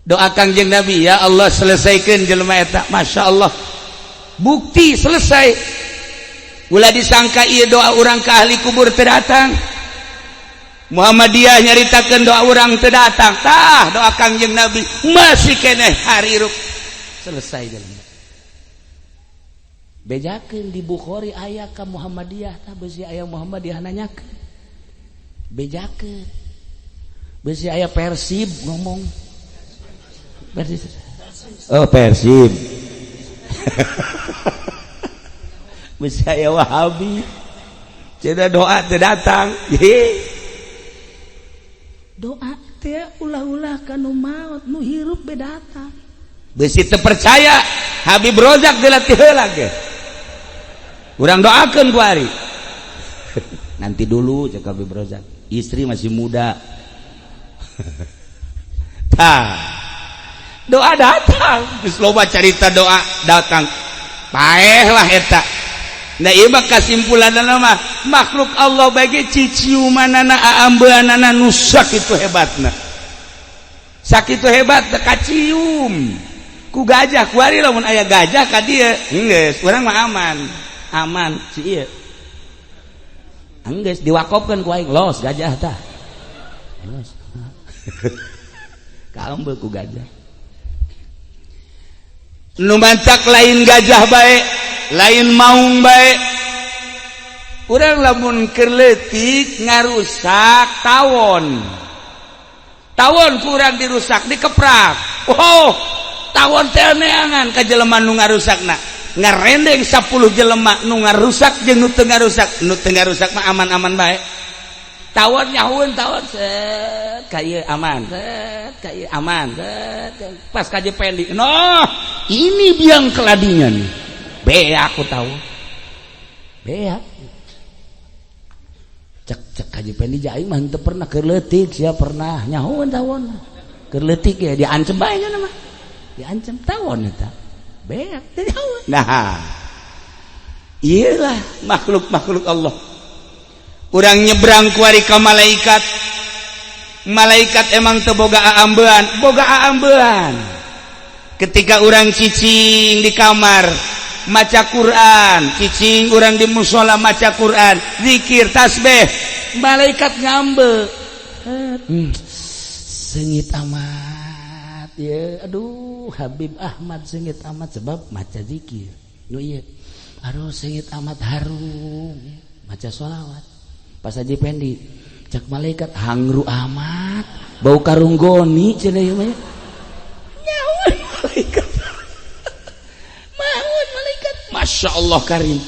doa Kangjeng Nabi, ya Allah selesaikan jelema eta. Masya Allah, bukti selesai. Ulah disangka ieu doa urang ka ahli kubur teu datang. Muhammadiyah nyaritakeun doa urang teu datang. Tah doa Kangjeng Nabi masih keneh hariruk selesai jelema. Bejakeun di Bukhari aya ka Muhammadiyah tah beusi aya Muhammadiyah nanyakeun. Bejakeun. Beusi aya Persib ngomong. Persib. Oh, Persib. Beusi aya Wahabi. Cenah doa teu datang. Doa teh ulah-ulah kanu maot nu hirup bedatang. Beusi teu percaya Habib Rozak dilatih heula ge. Urang doakeun ku ari. Nanti dulu cek Habib Rozak. Istri masih muda. Tah. Doa datang. Geus loba carita doa datang. Paeh lah eta. Nah ieu mah kasimpulanna mah makhluk Allah bage ciciumanana aambeunana nu sakitu hebatna. Sakitu hebat teu kacium. Ku gajah ku ari lamun aya gajah ka dieu geus urang mah aman si ieu geus diwakofkeun ku aing los gajah tah los kaembeu ku gajah nu mantak lain gajah bae lain maung bae urang lamun keur leutik ngarusak tawon ku urang dirusak dikeprak tawon teh neangan ka jelema nu ngarusakna ngarendeng 10 jelema nu ngarusak jeung nu teu ngarusak mah aman-aman bae tawon nyahueun tawon set ka ieu aman set ka ieu aman set pas ka Jependi noh ini biang keladinya nih beak ku tawon beak cek ka Jependi ja aing mah teu pernah keur leutik sia pernah nyahueun tawon keur leutik ya diancem bae nya mah diancam tawon eta beak tawon. Nah iyalah makhluk-makhluk Allah. Urang nyebrang ku ari ka malaikat emang teu boga aambean ketika urang cicing di kamar maca Quran cicing urang di mushola maca Quran zikir tasbih malaikat ngambe seungit amat ya aduh Habib Ahmad seungit amat sebab maca zikir nu ieu aduh seungit amat harum maca sholawat pas Haji Pendi cak malaikat hangru amat bau karung goni cenah ieu mah nyaun malaikat maun malaikat Masya Allah karim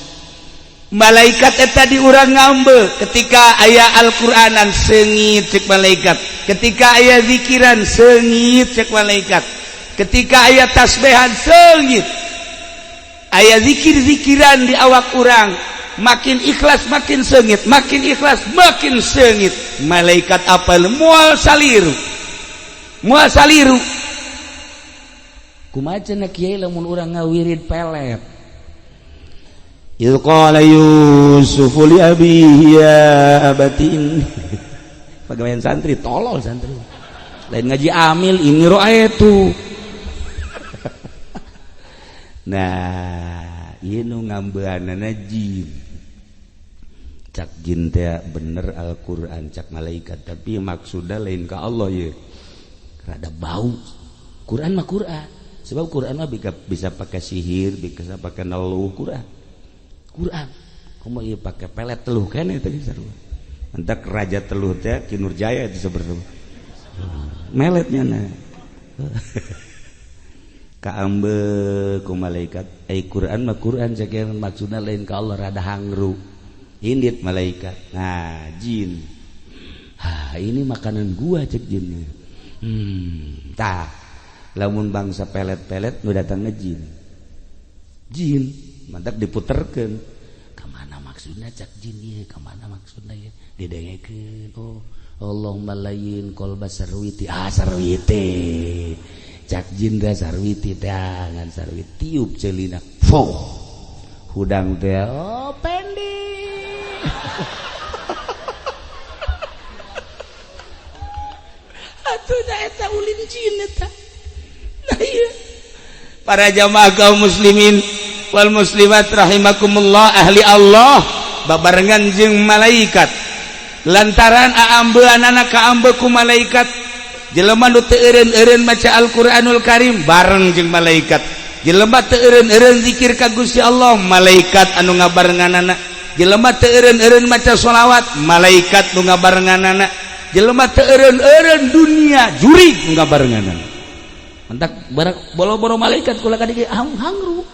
malaikat eta di urang ngambe ketika aya Al-Qur'anan seungit cek malaikat ketika aya zikiran seungit cek malaikat ketika aya tasbihan seungit aya zikir-zikiran di awak urang makin ikhlas makin seungit makin ikhlas makin seungit malaikat apal moal saliru kumaha cenah kiai lamun urang ngawirid pelet il qala Yusuf li abihi ya abatin pagawean santri tolol santri lain ngaji amil ini ro'aytu nah ieu nu ngambeanana jin cak jin teh bener Al-Qur'an cak malaikat tapi maksudna lain ka Allah ye rada bau Quran mah Quran sebab Quran mah bisa pakai sihir bisa pakai naluh Quran komo ieu pake pelet teluh keneh tadi sarua entak raja teluh teh Ki Nurjaya itu sebenarnya meletnya na kaambe ku malaikat Quran mah Quran sakeun maksudna lain ka Allah rada hangru indit malaikat nah jin ini makanan gua cek jinnya tah lamun bangsa pelet-pelet nu datang ngejin jin mantak diputerkeun kamana maksudna cak jin ieu kamana maksudna ieu didengekeun oh Allahumma layyin qalba sarwiti sarwiti cak jin da sarwiti tangan sarwiti tiup ceulina fo hudang teh oh Pendi atuh da eta ulin jin eta Para jamaah kaum muslimin wal muslimat rahimakumullah, ahli Allah babarengan jeung malaikat. Lantaran aambeunana kaambe ku malaikat, jelema nu teu eureun-eureun maca Al-Qur'anul Karim bareng jeung malaikat. Jelema teu eureun-eureun zikir ka Gusti Allah, malaikat anu ngabarenganana. Jelema teu eureun-eureun maca sholawat, malaikat nu ngabarenganana. Jelema teu eureun-eureun dunia, jurig nu ngabarenganana. Mantak boro-boro malaikat kula kadi hangru.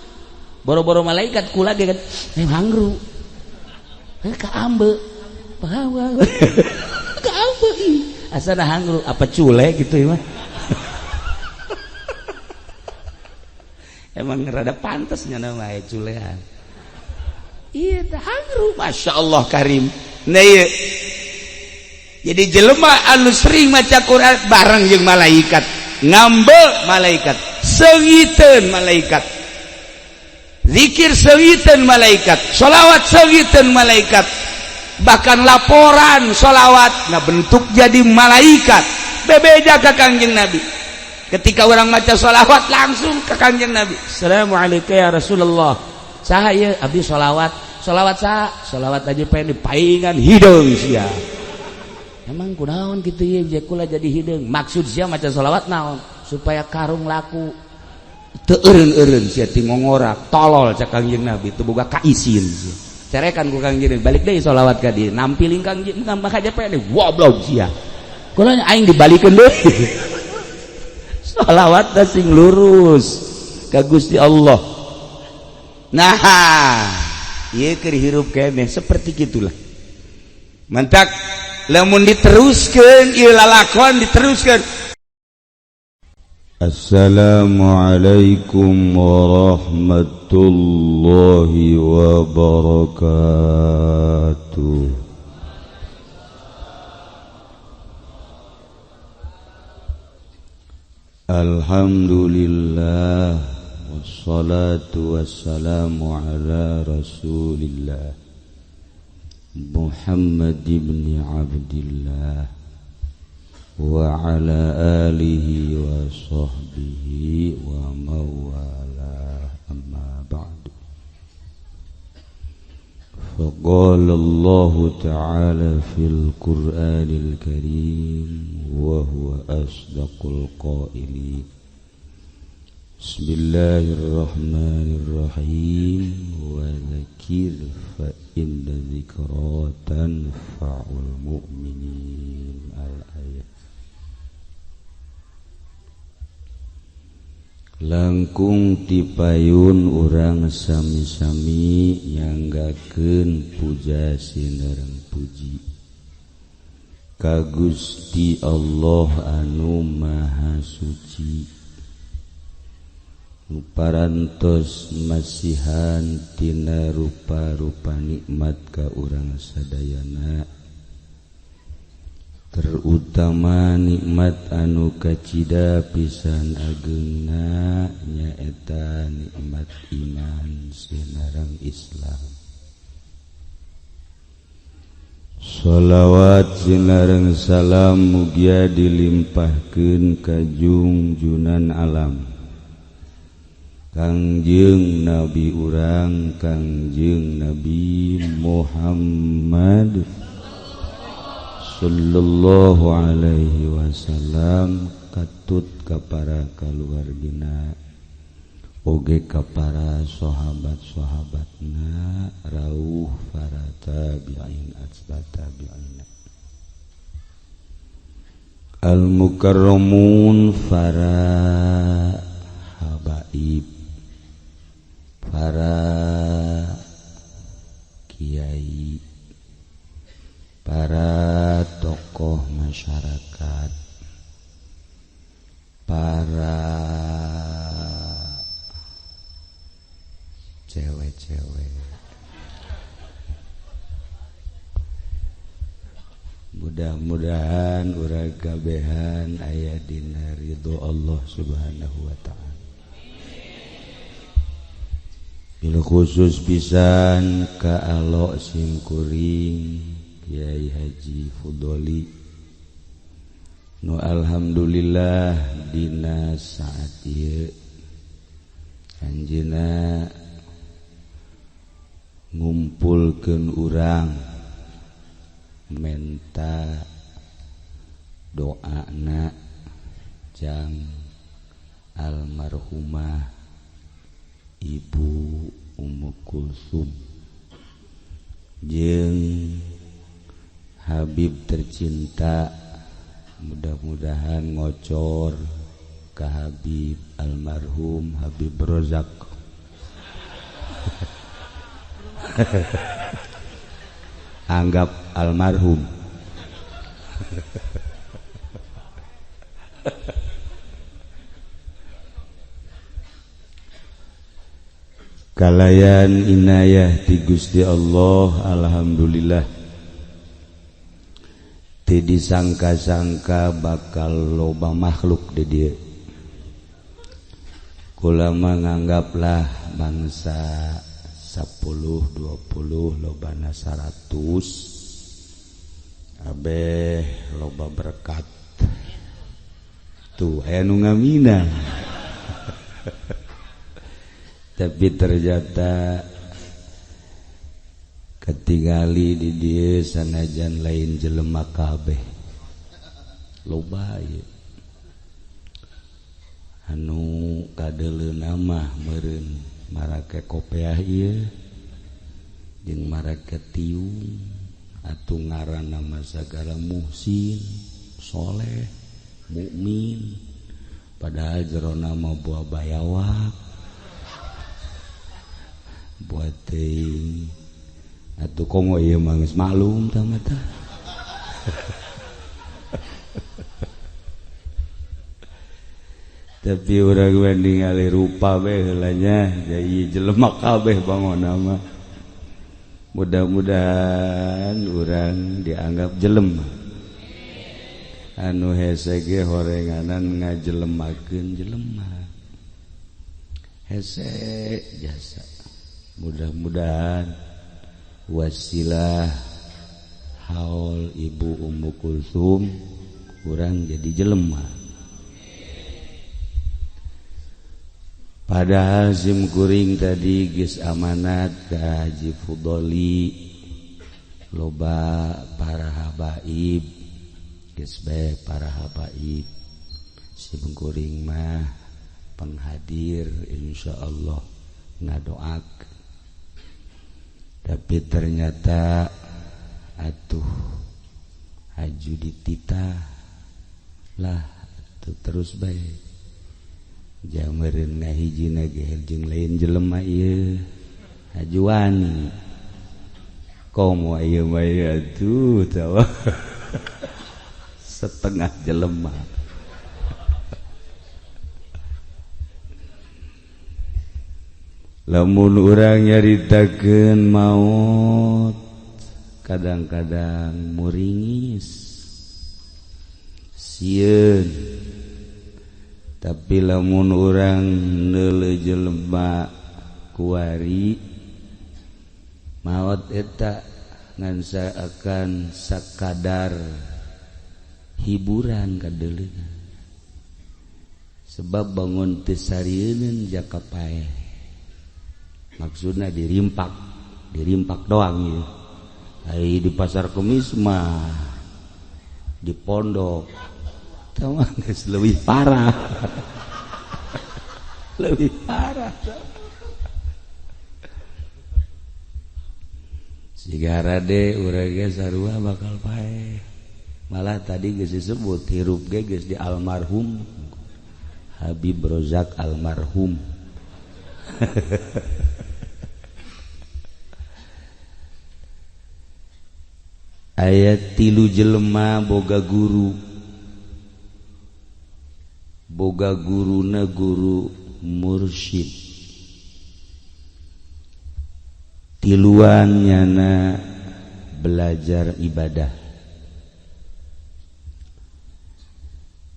Boro-boro malaikat kula ge hangru. Ka ambe. Pahawa. Ka ambe. Asana hangru apa cule gitu mah. Emang rada pantasnya nama culean. Iya teh hangru, Masya Allah karim. Nah iya. Jadi jelema anu sering maca Quran bareng jeung malaikat, ngambe malaikat, seungiteun malaikat, zikir seungiteun malaikat, sholawat seungiteun malaikat, bahkan laporan sholawat nah bentuk jadi malaikat. Bebeda ka Kangjeng Nabi. Ketika orang maca sholawat langsung ke Kangjeng Nabi. Assalamualaikum ya Rasulullah. Saha ieu abdi sholawat. Sholawat saha? Sholawat aja pengen dipaingan hideung sia. Emang kunaon kitu ieu kula jadi hideung. Maksud sia maca sholawat naon? Supaya karung laku. Teu eureun-eureun sia ti ngongorak, tolol cak Kangjeng Nabi teu boga kaisin sia. Cerekan ku Kangjeng balik deui sholawat ka dieu. Nampiling Kangjeng ngambah aja pengen goblok sia. Kula aing dibalikeun deui. Sholawat sing lurus ka Gusti Allah. Nah, ieu keur hirup keneh seperti gitulah. Mantak lamun diteruskeun ieu lalakon diteruskeun. Assalamualaikum warahmatullahi wabarakatuh. Alhamdulillah wassalatu wassalamu ala Rasulillah Muhammad ibn Abdillah wa ala alihi wa sahbihi wa mawala, amma ba'du. Faqala Allah ta'ala fil Qur'anil Karim wa huwa asdaqul qailin. Bismillahirrahmanirrahim. Wa dzakir fa inna dzikra tanfa'ul mu'minin. Al-ayat. Langkung tipayun urang sami-sami nyanggakeun puja sineurang puji ka Gusti Allah anu maha suci, nu parantos masihan tina rupa-rupa nikmat ka urang sadayana, terutama nikmat anu kacida pisan ageungna nyaeta nikmat iman sinarang Islam. Sholawat sinareng salam mugia dilimpahkeun ka junjunan alam Kangjeng Nabi urang Kangjeng Nabi Muhammad sallallahu alaihi wasallam, katut ka para kaluargina oge ka para sahabat-sahabatna rauh para tabi'in atba tabi'in al-mukarramun, para habaib, para kiai, para tokoh masyarakat, para cewek-cewek. Mudah-mudahan urang kabehan aya dina ridho Allah Subhanahu wa ta'ala. Bil khusus pisan ka alo simkuring Kiai Haji Fudoli nu alhamdulillah dina saat ieu anjeunna ngumpulkeun urang menta doana jang almarhumah Ibu Ummu Kulsum jeung Habib tercinta, mudah-mudahan ngocor ke Habib almarhum Habib Rozak. Anggap almarhum. Kalayan inayah ti Gusti Allah, alhamdulillah teu disangka-sangka bakal loba makhluk di dieu. Kula menganggaplah bangsa 10 20 lobana 100 abeh loba berkat tuh aya nu ngamina. Tapi ternyata ketingali di dieu sanajan lain jelema kabeh loba ieu anu kadeuleuna mah meureun marake kopiah ieu jeung marake tiung atuh ngaranna mah sagala muhsin soleh mukmin padahal jerona mah buah bayawak buat teuing atuh komo ieu mah geus maklum tah mata. Tapi urang mah ningali rupa we heula nya jadi jelema kabeh bangona mah. Mudah-mudahan urang dianggap jelema. Anu hese ge horenganan ngajelemakeun jelema. Hese jasa. Mudah-mudahan wasilah haul Ibu Ummu Kulsum urang jadi jelema. Padahal sim kuring tadi geus amanat ka Haji Fudoli loba para habaib geus bae para habaib sim kuring mah penghadir insyaallah ngadoak. Tapi ternyata atuh haju dititah lah atuh terus bae jameureun ngahijina ge jeung lain jelema ieu hajuan komo ieu mah atuh tawa setengah jelema. Lamun urang nyaritakeun maut kadang-kadang muringis sieun. Tapi lamun urang neuleuh jelema kuari maot eta ngan akan sakadar hiburan kadeuleuna. Sebab bangun teu sarieun jaka paeh. Maksudna dirimpak doang ya. Ai di pasar Kemis mah di pondok tahu geus leuwih parah. Lebih parah. Sigara de urang ge sarua bakal paeh. Malah tadi geus disebut hirup ge geus di almarhum Habib Rozak almarhum. Ayat 3 jelema boga guruna guru mursyid tiluan nyana belajar ibadah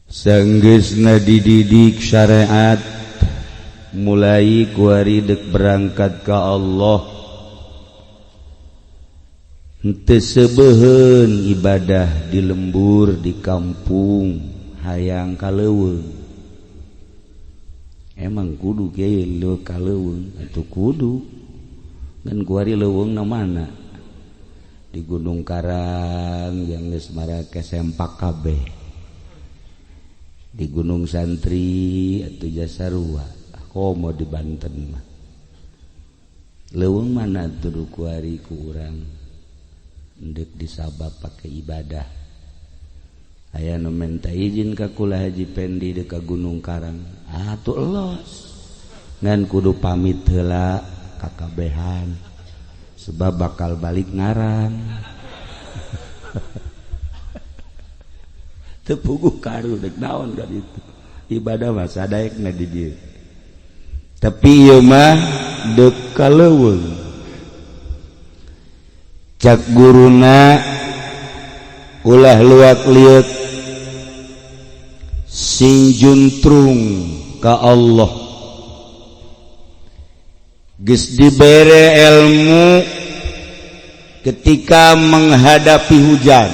saenggeusna dididik syariat mulai kuari dek berangkat ka Allah henteu sebeuheun ibadah di lembur di kampung hayang kaleuweung emang kudu kieu lu kaleuweung atuh kudu ngan kuari leuweungna mana di Gunung Karang yang geus marake sempak kabeh di Gunung Santri atuh Jasarua komo di Banten mah leuweung mana tuh kuari ku urang endek disabab pake ibadah aya nu minta izin ka kula Haji Pendi di ka Gunung Karang atuh elos ngan kudu pamit heula kakabehan sebab bakal balik ngarang teu puguh karu dek naon ka ditu ibadah mah sadaekna di dieu tapi ieu mah deuk kaleuweung cak guruna ulah luak liuk sing juntrung ka Allah geus dibere ilmu ketika menghadapi hujan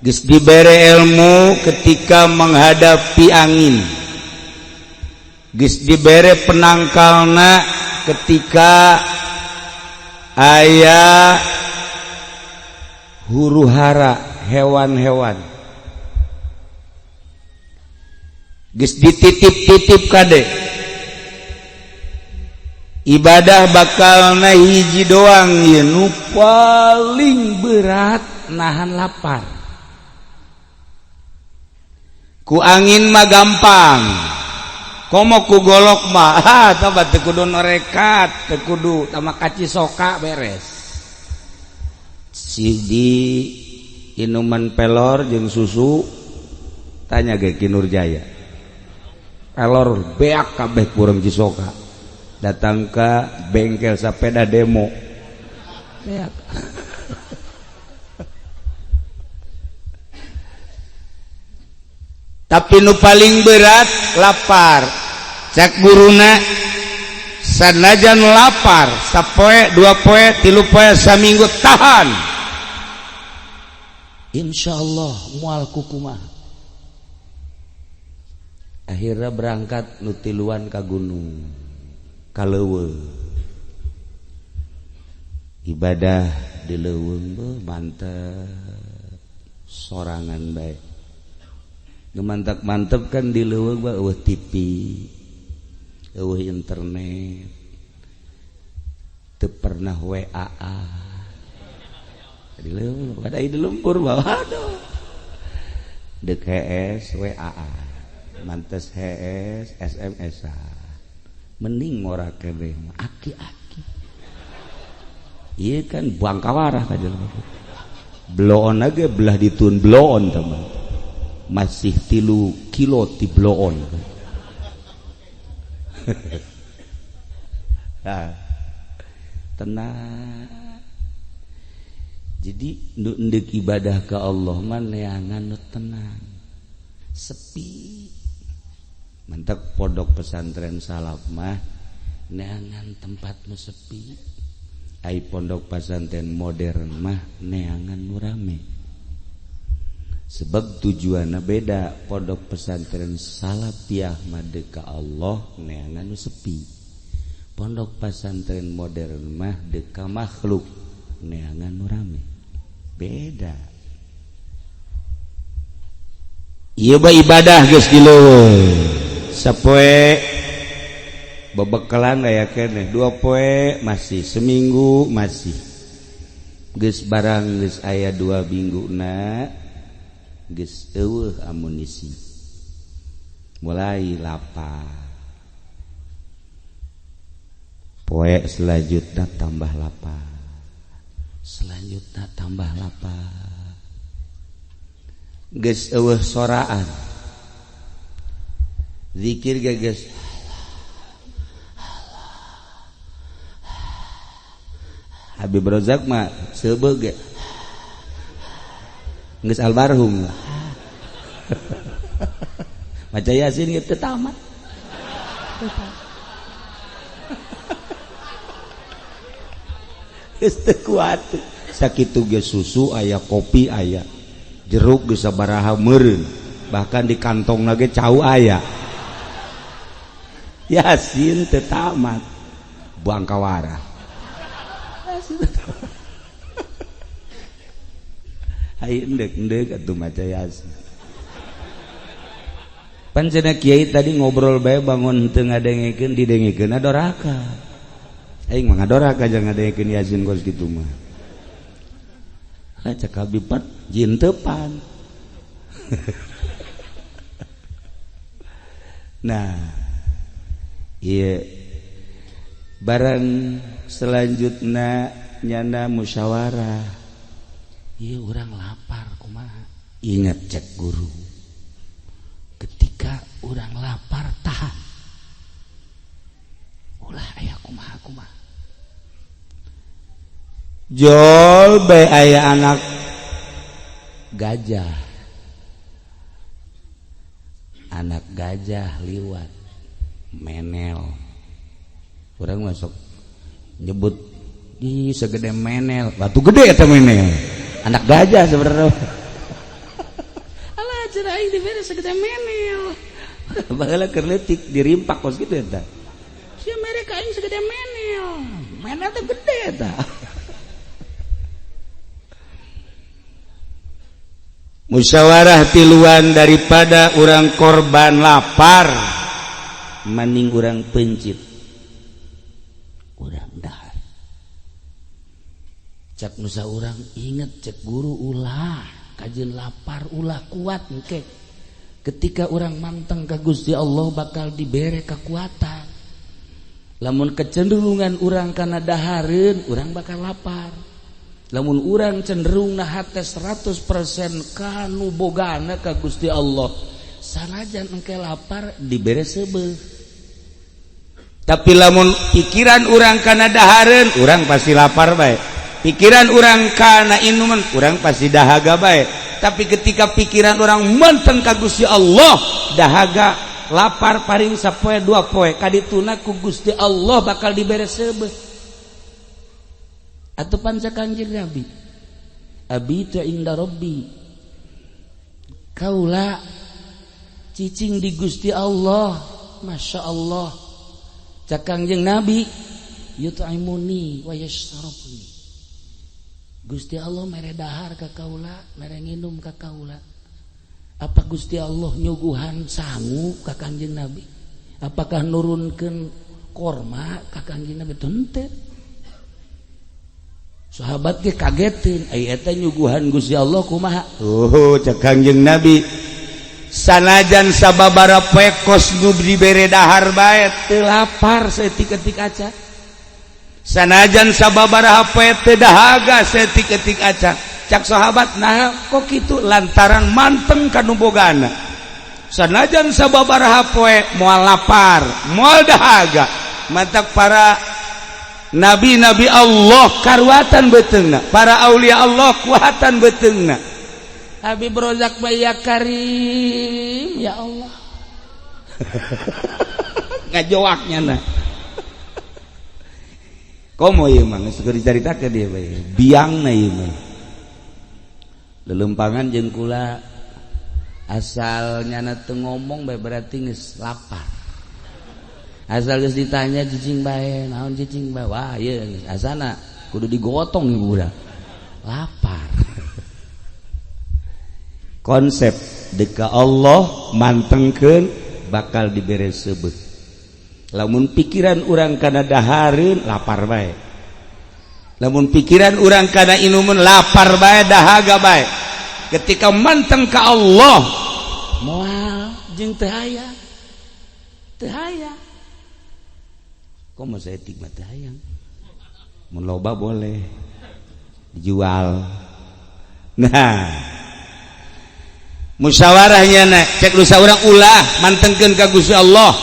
geus dibere ilmu ketika menghadapi angin geus dibere penangkalna ketika aya huru-hara hewan-hewan geus dititip-titip kade ibadah bakalna hiji doang ieu nu paling berat nahan lapar ku angin mah gampang komo ku golok mah tah teu kudu norekat teu kudu tama kaci soka beres si di inuman pelor jeung susu tanya ge Ki Nurjaya pelor beak kabeh kurang cisoka datang ke bengkel sepeda demo beak tapi nu paling berat lapar cak guruna sanajan lapar sapoe dua poe tilu poe saminggu tahan insyaallah moal kukumaha akhirnya berangkat nutiluan ka gunung kaleuweung ibadah di leuweung mantep sorangan bae mantep kan di leuweung mah eueuh TV eueuh internet teu pernah WA di leuweung pada di lumpur bawa aduh deuk HS WA mantes HS SMS mending ora kene aki-aki ieu kan buang kawarah ka jelema bloonage belah ditun bloon teman masih 3 kilo ti bloon nah, tenang jadi nu endek ibadah ke Allah mah neangan nu tenang sepi mantap pondok pesantren salaf mah neangan tempat nu sepi ai pondok pesantren modern mah neangan nu rame sebab tujuanna beda pondok pesantren salafiyah mah deuk ka Allah neangan nu sepi pondok pesantren modern mah deuk ka makhluk neangan nu rame beda ieu mah ibadah geus di leuweung sapoe bebekalan aya keneh 2 poe masih seminggu masih geus barang geus aya 2 mingguna geus eueuh amunisi mulai lapar poe selanjutnya tambah lapar selanjutnya tambah lapar geus eueuh soraan zikir ge geus Habib Rozak mah seubeug ge geus almarhum maca Yasin ge teu tamat geus teu kuat sakitu ge susu aya kopi aya jeruk geus sabaraha meureun bahkan di kantong lagi cau aya Yasin teu tamat buang kawara ai endek-endek atuh maca Yasin pan cenah kiai tadi ngobrol bae bangun teu ngadengekeun didengekeun doraka aing mah ngadoraka jeung ngadengekeun Yasin kos kitu mah cak kabipat jin teupan nah iya barang selanjutnya nyana musyawarah iya orang lapar kumaha ingat cek guru ketika orang lapar tahan ulah aya kumaha jol bae aya anak gajah liwat menel orang masuk nyebut di segede menel batu gede eta menel anak gajah sebenarnya alah cenah aing dibere segede menel baheula keur leutik dirimpak kos kitu eta sia mere ka aing segede menel teh gede eta musyawarah tiluan daripada orang korban lapar mending orang pencit orang dahar cak nusa orang inget cek guru ulah kajian lapar ulah kuat engke ketika orang manteng ka Gusti Allah bakal dibere kekuatan lamun kecenderungan orang kana dahareun orang bakal lapar lamun urang cenderung nahate 100% kanu bogana ka Gusti Allah sanajan engke lapar dibere seubeuh tapi lamun pikiran urang kana dahareun urang pasti lapar bae pikiran urang kana inuman urang pasti dahaga bae tapi ketika pikiran urang manteng ka Gusti Allah dahaga lapar paring sapoe 2 poe kadituna ku Gusti Allah bakal dibere seubeuh atau panca kanjeng Nabi abitu inda rabbi kaula cicing di Gusti Allah Masya Allah cak kanjeng Nabi yut'imuni wa yashrabuni Gusti Allah mere dahar ka kaula mere nginum ka kaula apa Gusti Allah nyuguhan sangu ka kanjeng Nabi apakah nurunkeun korma ka kanjeng Nabi teu sahabat ge kagetin aya eta nyuguhan Gusti Allah kumaha cak kanjeng Nabi sanajan sababara poe kos nu dibere dahar bae teu lapar saeutik-eutik aca sanajan sababara poe teu dahaga saeutik-eutik aca cak sahabat nah kok kitu lantaran manteng kanu bogana sanajan sababara poe moal lapar moal dahaga mantak para nabi-nabi Allah karuatan beteungna para aulia Allah kuatan beteungna Habib Rozak ya Karim ya Allah ngajoaknya nah komo ieu mah geus dicaritakeun dia bae biangna ieu mah lelempangan jeung kula asalnya teu ngomong bae berarti geus lapar asal geus ditanya cicing bae naon cicing bae wah ieu asana kudu digotong ibu budak lapar konsep deka Allah mantengkeun bakal dibere seubeuh lamun pikiran urang kana dahareun lapar bae lamun pikiran urang kana inumun lapar bae dahaga bae ketika manteng ka Allah moal jeung teu aya kok mau saya tikmat hayang mun loba boleh dijual nah musyawarahnya na cek lusa urang ulah mantengkeun ka Gusti Allah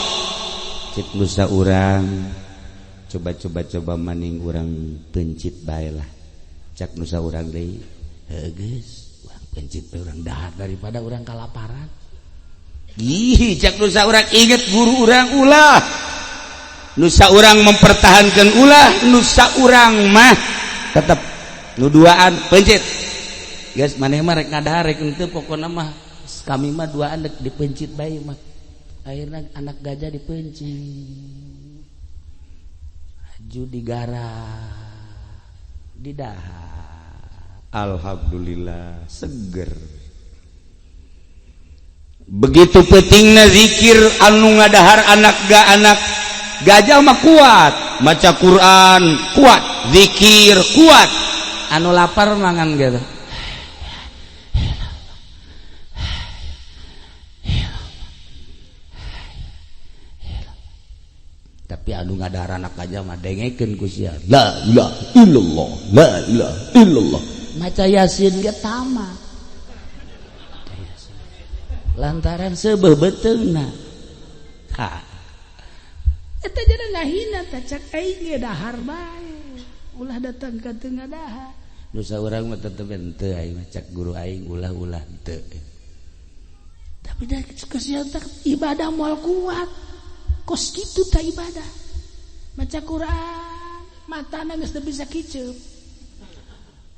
cek lusa urang coba maning urang pencit bae lah cek lusa urang deui geus urang pencit bae urang dahar daripada urang kalaparan ih cek lusa urang inget guru urang ulah nusa urang mempertahankan ulah nusa urang mah tetap nuduaan pencit guys maneh mah rek ngadahar rek henteu pokona mah kami mah 2 anak dipencit bayi mah akhirnya anak gajah dipencit aju digarah didahar alhamdulillah seger begitu pentingna zikir anu ngadahar anak gajah mah kuat maca Quran kuat zikir kuat anu lapar mangan gitu tapi anu ngadahar anak gajah mah dengekeun ku sia la ilaha illallah la ilaha illallah maca yasin ge tamat lantaran sebebeteungna ha eta jadi ngahina teh cak aing ge dahar bae ulah datang ka teu ngadahar nu saurang mah tetep henteu aing mah cak guru aing ulah-ulah henteu tapi da kasihan teh ibadah moal kuat kos kitu tah ibadah maca Quran matana geus teu bisa kiceup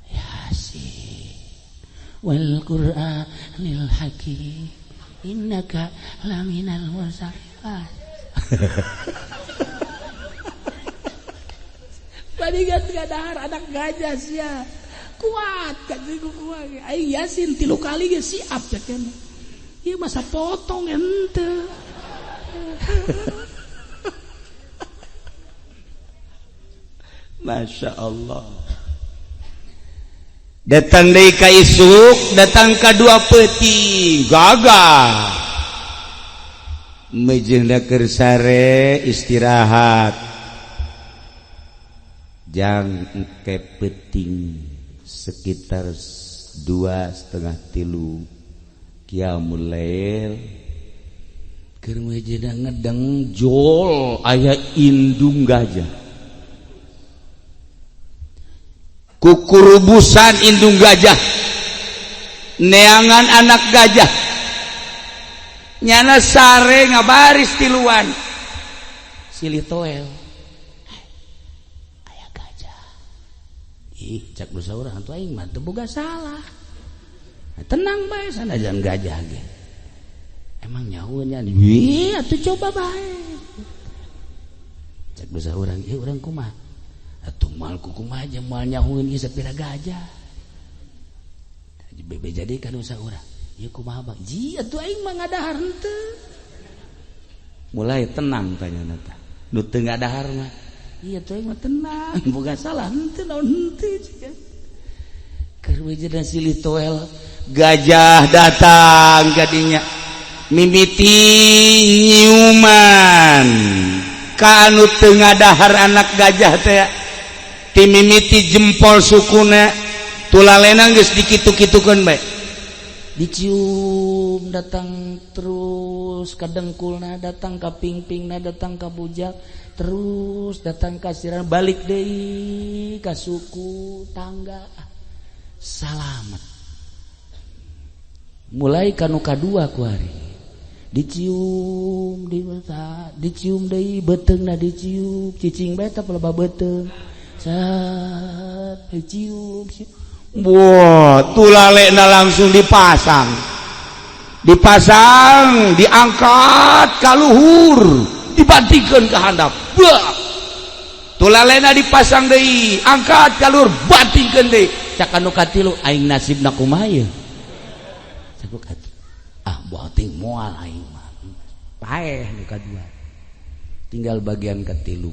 yasin wal qur'anil hakim innaka laminal mursalin Badigan ngadahar anak gajah sia kuat kata kuat aing yasin 3 kali ge siap cek kana ieu masa potong henteu Masya Allah datang deui ka isuk datang ka 2 peti gagah mejeunna keur sare istirahat jang engke peuting sekitar 2:30 qiyamul lail keur mejeunna ngedeng jol aya indung gajah kukurubusan indung gajah neangan anak gajah nyana sare ngabaris tiluan silih toel aya gajah ih cak dosa urang atuh aing mah teu boga salah tenang bae sanajan gajah ge emang nyahoeun nya ih atuh coba bae cak dosa urang ieu urang kumaha atuh mal kumaha aja mal nyahoeun ieu sapira gajah bebe jadi kan dosa urang ieu kumaha bang ji atuh aing mah ngadahar henteu mulai tenang tanyana teh nu teu ngadahar mah ieu teh aing mah tenang boga salah henteu naon henteu cenah keur wejena silih toel gajah datang kadinya mimiti nyiuman ka anu teu ngadahar anak gajah teh ti mimiti jempol sukuna tulalena geus dikitu-kitukeun bae dicium datang terus ka dengkulna datang ka pingpingna datang ka bujak terus datang ka sirana balik deui ka suku tangga salamet mulai kanu kadua ku hari dicium dicium deui beteungna dicium cicing bae teh loba beteung sat dicium wah tulalena langsung dipasang diangkat ka luhur dibantikeun ka handap bah tulalena dipasang deui angkat ka luhur bantikeun deui cak anu katilu aing nasibna kumaha ieu sabuk buah ting moal aing mah paeh nu kadua tinggal bagian katilu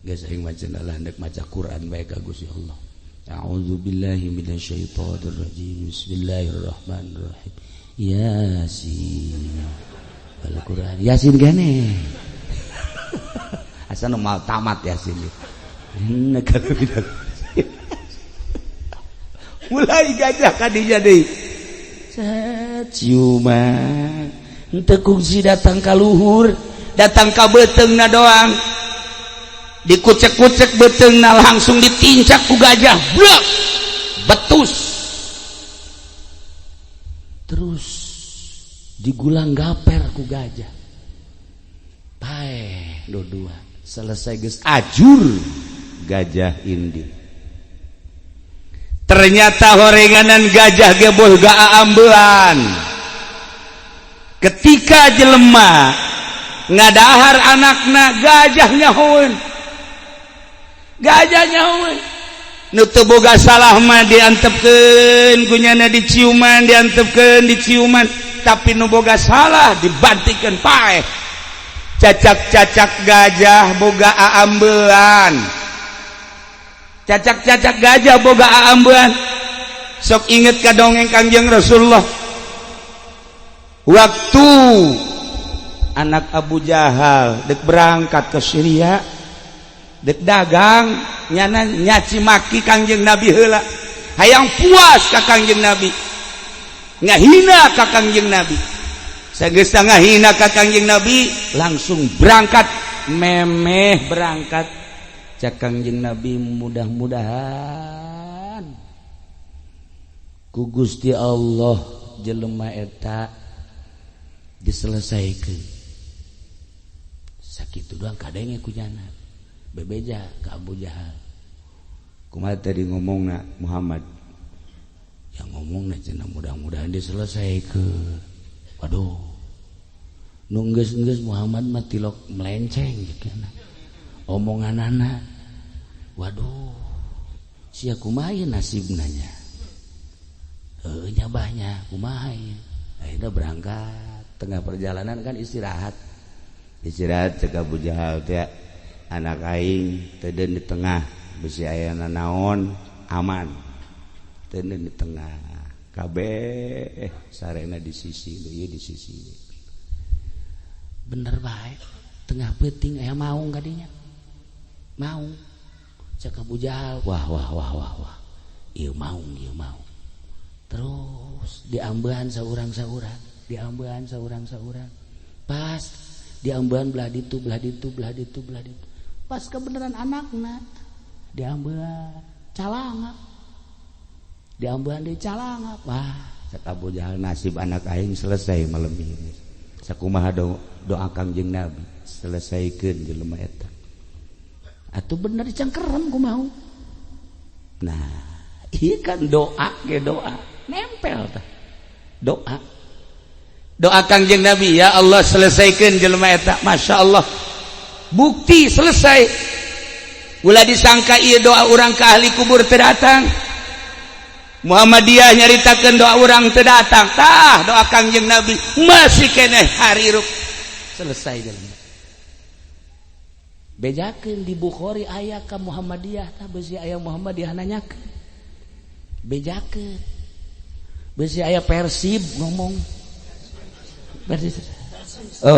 geus aing macenah hendak maca Quran bae ka Gusti Allah a'udzubillahi minasyaitonir rajim bismillahirrahmanirrahim yasin wal Quran yasin gane asa nu mal tamat yasin mulai gajah kadinya deui ciuman henteu kungsi datang ka luhur datang ka beteungna doang dikucek-kucek beteungna langsung ditincak ku gajah blak betus terus digulang gaper ku gajah paeh dua selesai geus ajur gajah inding ternyata horenganan gajah ge boh ga aambean ketika jelema ngadahar anakna gajah nyahoeun nu teu boga salah mah diantepkeun kunyana diciuman tapi nu boga salah dibantikeun paeh cacak-cacak gajah boga aambean sok inget ka dongeng Kangjeng Rasulullah waktu anak Abu Jahal dek berangkat ke Syria dek dagang nyana nyaci maki Kangjeng Nabi heula hayang puas ka Kangjeng Nabi ngahina ka Kangjeng Nabi sageus ngahina ka Kangjeng Nabi langsung berangkat memeh berangkat cak Kangjeng Nabi mudah-mudahan ku Gusti Allah jelema eta diselesaikan sakitu doang kadenge kunyana bebeja ka Abu Jahal kumaha tadi ngomongna Muhammad yang ngomongna cenah mudah-mudahan diselesaikan waduh nu geus Muhammad mah tilok melenceng gitu omonganana waduh sia kumaha nasibna nya nyabahnya kumaha akhirnya berangkat tengah perjalanan kan istirahat cek Abu Jahal teh anak aing teu di tengah bisi aya naon aman teu di tengah kabeh sarena di sisi ieu di sisi bener bae tengah peuting aya maung kadinya maung cek Abu Jahal wah ieu maung terus diambean saurang pas diambean belah ditu pas kebenaran anakna diambean calanga wah cek Abu Jahal nasib anak aing selesai malam ini sakumaha doa Kangjeng Nabi selesaikeun jelema eta atuh bener dicangkeran kumaha nah ieu kan doa nempel tah doa Kangjeng Nabi ya Allah selesaikan jelema eta Masya Allah bukti selesai ulah disangka ieu doa urang ka ahli kubur teu datang Muhammadiyah nyaritakeun doa urang teu datang tah doa Kangjeng Nabi masih keneh hariruk selesai jelema bejakeun di Bukhari aya ka Muhammadiyah tah beusi aya Muhammadiyah nanyakeun bejakeun beusi aya Persib ngomong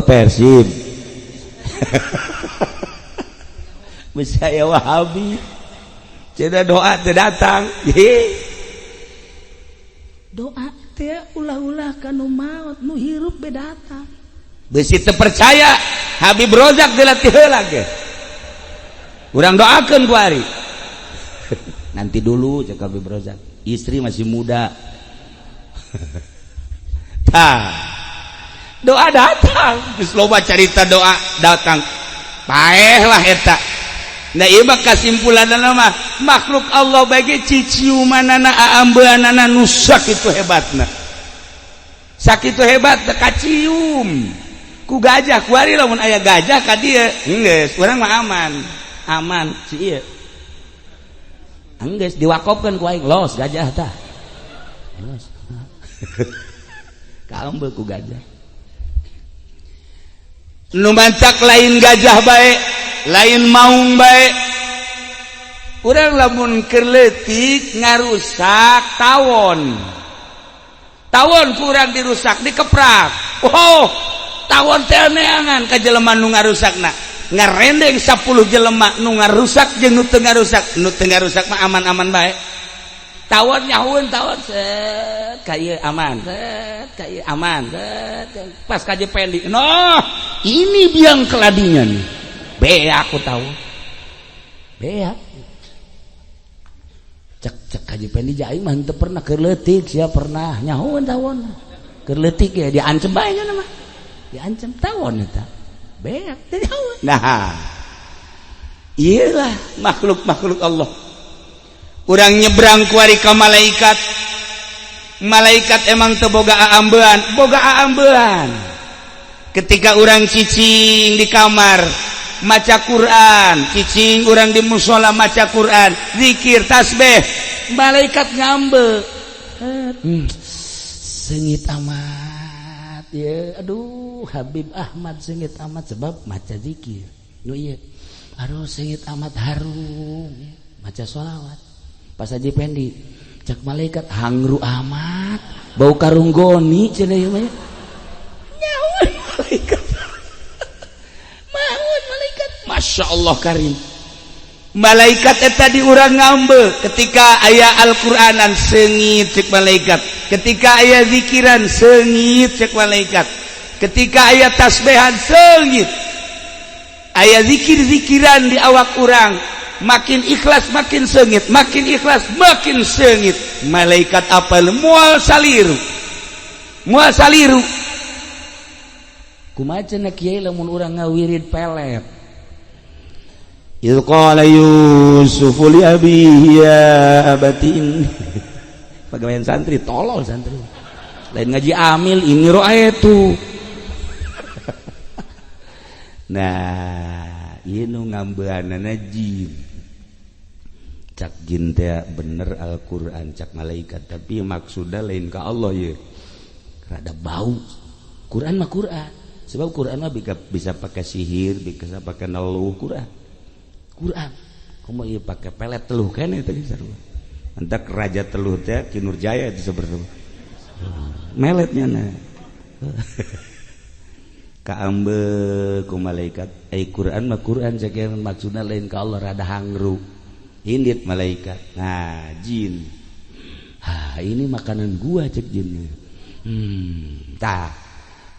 Persib beusi aya Wahabi cenah doa teu datang doa teh ulah-ulah kanu maot nu hirup be datang beusi teu percaya Habib Rozak dilatih heula ge urang doakeun ku ari nanti dulu cek Habib Rozak istri masih muda doa datang geus loba carita doa datang paeh lah eta nah ieu mah kasimpulanna mah makhluk Allah bage ciciumanana aambeunana nusak itu hebatna sakitu hebat teu kacium ku gajah ku ari lamun aya gajah ka dieu geus urang mah aman si ieu geus diwakofkeun ku aing los gajah tah los kaembeu ku gajah nu mantak lain gajah bae lain maung bae urang lamun keur leutik ngarusak tawon ku urang dirusak dikeprak tawon teh neangan ka jelema nu ngarusakna ngarendeng 10 jelema nu ngarusak jeung nu teu ngarusak mah aman-aman bae tawon nyahueun tawon set ka ieu aman set ka ieu aman set pas ka jependi ini biang keladinya nih beak aku tahu beak cek ka jependi ja aing mah teu pernah keur leutik sia pernah nyahueun tawon keur leutik ya diancem bae nya mah diancem tawon eta beak teh nyahueun nah iyalah makhluk-makhluk Allah urang nyebrang ku ari ka malaikat emang teu boga aambeun ketika orang cicing di kamar maca Quran, cicing orang di musola maca Quran, zikir tasbih, malaikat ngambek. Sengit amat ya, aduh Habib Ahmad sengit amat sebab maca zikir. Nu ieu. Aduh sengit amat harum ya. Maca sholawat. Pas Haji Pendi cak malaikat hangru amat, bau karung goni cenah ieu mah. Nyaun malaikat. Maun malaikat. Masya Allah karim. Malaikat eta di urang ngambe ketika aya Al-Qur'anan sengit cek malaikat, ketika aya zikiran sengit cek malaikat, ketika aya tasbihan sengit, aya zikir-zikiran di awak urang makin ikhlas makin sengit, makin ikhlas makin sengit. Malaikat apal moal saliru, moal saliru. Kumaha cenah kiai lamun urang ngawirid pelet. Idh qala Yusuf li abihi ya abatin. Pegawaian santri tolol santri. Lain ngaji amil ini ro'aitu. Nah, ieu nu ngambeanana jin. Cak jin teh bener Al-Qur'an cak malaikat, tapi maksudna lain ka Allah ye. Rada bau. Quran mah Quran. Sebab Quran mah bisa pakai sihir, bisa pakai naluh Quran. Quran, kamu iya pakai pelet teluh kan itu bisa. Antak raja teluh teh Ki Nurjaya itu seperti meletnya nah. Kaambe ku malaikat, Quran mah Quran sakeun maksudna lain ka Allah rada hangru. Indit malaikat. Nah, jin. Ini makanan gua cek jinnya. Tah.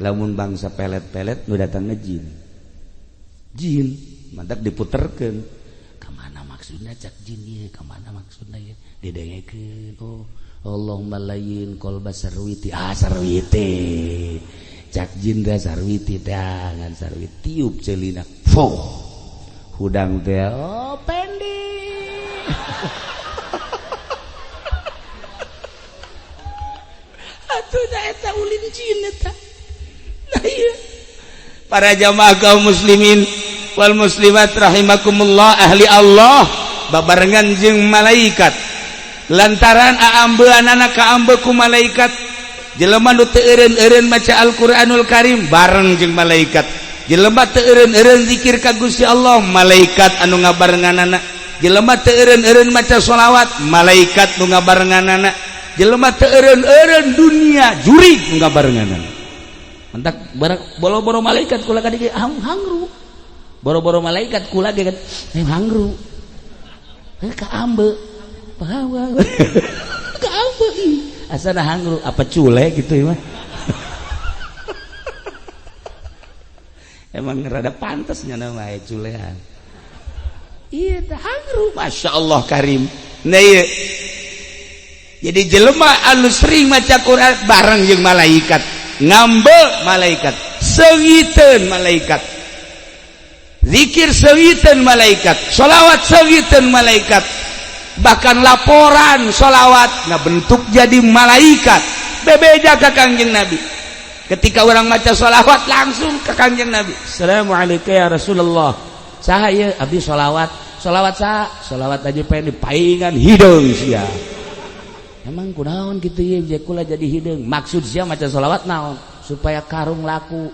Lamun bangsa pelet-pelet nu datangna jin. Jin mantak diputerkeun. Kamana maksudna cak jin ieu? Kamana maksudna ieu? Didengekeun. Oh, Allahumma layyin qalba sarwiti. Sarwiti. Cak jin da sarwiti tangan sarwiti tiup ceulina. Fo. Hudang teh oh pending. Atuh da eta ulin jin eta. Nah iya. Para jamaah kaum muslimin wal muslimat rahimakumullah, ahli Allah babarengan jeung malaikat lantaran aambeunana kaambe ku malaikat. Jelema nu teu eureun-eureun maca Al-Qur'anul Karim bareng jeung malaikat. Jelema teu eureun-eureun zikir ka Gusti Allah, malaikat anu ngabarenganana. Jelema teu eureun-eureun maca sholawat, malaikat nu ngabarenganana. Jelema teu eureun-eureun dunia, jurig nu ngabarenganana. Mantak boro-boro malaikat kula kadi hangru. Boro-boro malaikat kula ge hangru. Kaambe. Pahawa. Kaambe. Asana hangru apa cule gitu mah. Emang rada pantes nya nama culean. Iya teh hangru. Masya Allah karim. Nah ieu. Jadi jelema anu sering maca Quran bareng jeung malaikat. Ngambe malaikat, sengiteun malaikat, zikir sengiteun malaikat, sholawat sengiteun malaikat, bahkan laporan sholawat ngabentuk jadi malaikat. Bebeja ka Kangjeng Nabi. Ketika orang maca sholawat langsung ke Kangjeng Nabi. Assalamualaikum ya Rasulullah. Saha ieu abdi sholawat. Sholawat saha? Sholawat aja pengen dipaingan hideung sia. Emang kunaon gitu ya jekula jadi hideung. Maksud sia maca sholawat naon? Supaya karung laku.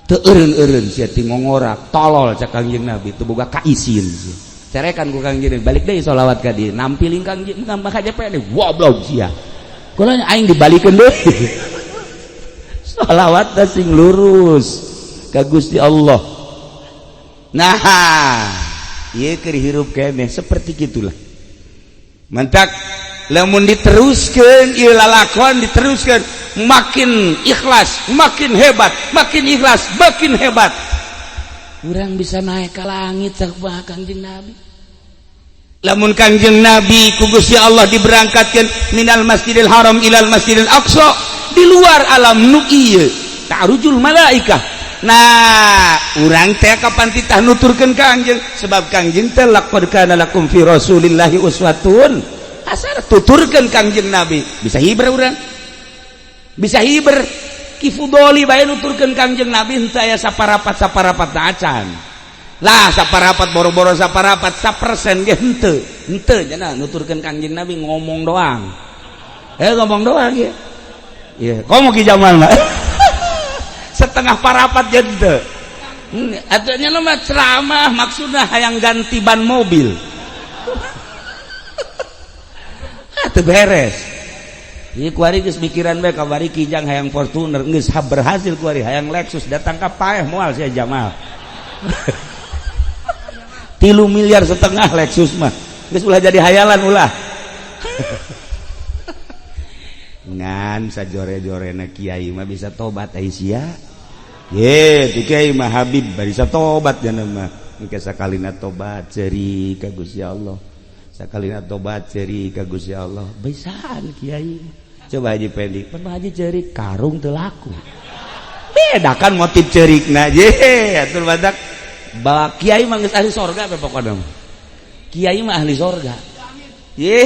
Teu eureun-eureun sia ti ngongorak, tolol cak Kangjeng Nabi teu boga kaisin sia. Cerekan ku Kangjeng balik deui sholawat ka dieu. Nampiling Kangjeng ngambah KJP deui. Goblok sia. Kunaon aing dibalikeun deui. Sholawat teh sing lurus ka Gusti Allah. Nah, ieu keur hirup keneh seperti gitulah. Mantak lamun diteruskeun ieu lalakon diteruskeun makin ikhlas makin hebat, makin ikhlas makin hebat. Urang bisa naik ke langit cak Kangjeng Nabi. Lamun Kangjeng Nabi ku Gusti Allah diberangkatkeun minal Masjidil Haram ilal Masjidil Aqsa, di luar alam nu ieu ta'rujul malaikah. Nah, urang teh kapan titah nuturkeun Kangjeng sebab Kangjeng teh laqad kana lakum fi Rasulillahi uswatun. Asal tuturkan Kangjeng Nabi bisa hiber urang, bisa hiber Kifudoli bae nuturkeun Kangjeng Nabi henteu aya saparapat acan. Lah saparapat boro-boro saparapat 1% ge henteu cenah nuturkeun Kangjeng Nabi ngomong doang. Ngomong doang ya. Iya, komo Ki Jamal mah. Setengah parapat ge henteu. Atunya mah ceramah maksudna hayang ganti ban mobil. Atuh beres. Ieu kuari geus mikiran bae kabari Kijang hayang Fortuner geus berhasil kuari hayang Lexus datang ka paeh moal sia Jamal. 3,5 miliar Lexus mah geus ulah jadi hayalan ulah. Ngan sajore-jorena kiai mah bisa tobat ai sia. Ye, tu kiai mah Habib bisa tobat cenah mah. Engke sakalina tobat ceuri ka Gusti Allah. Sakalina tobat ceuri ka Gusti Allah. Bisaan kiai. Coba Haji Pendi, pernah Haji cerik karung teu laku. Beda kan motif cerikna je. Atur badak bawa kiai mah geus ahli sorga apa pokona. Kiai mah ahli sorga. Ye.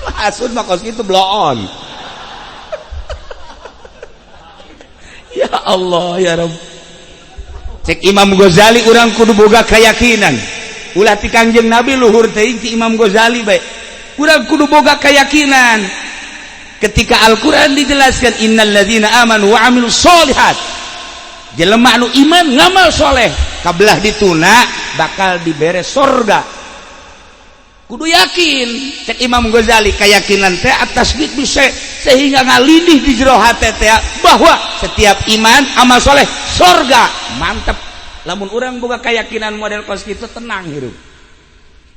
Maksud mah kos kitu bloon. Ya Allah ya Rabb. Cek Imam Ghazali urang kudu boga keyakinan. Ulah ti Kangjeng Nabi luhur teuing ti Imam Ghazali bae. Urang kudu boga keyakinan. Ketika Al-Quran dijelaskan innalladzina amanu wa amilus solihat, jelema anu iman ngamal soleh kabelah dituna bakal dibere surga. Kudu yakin cek Imam Ghazali keyakinan teh atas bisa sehingga ngalidih di jero hate teh bahwa setiap iman amal soleh surga. Mantep. Lamun urang boga keyakinan model kos kitu tenang hirup.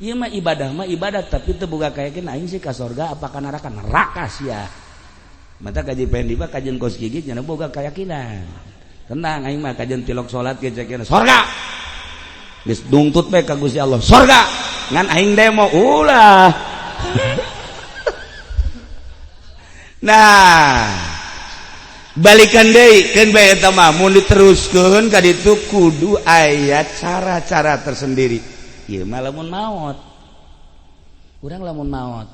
Ieu mah ibadah tapi teu boga keyakinan aing sih ka surga apa ka neraka? Neraka sia. Mata kaji pendi mah kajian kos gigi cenah boga keyakinan. Tenang aing mah kajian tilok salat ge cekeun surga. Geus dungtut bae ka Gusti Allah. Surga. Ngan aing demo ulah. Nah, balikan deui keun bae eta mah mun diteruskeun ka ditu kudu aya cara-cara tersendiri. Ieu mah lamun maot. Urang lamun maot,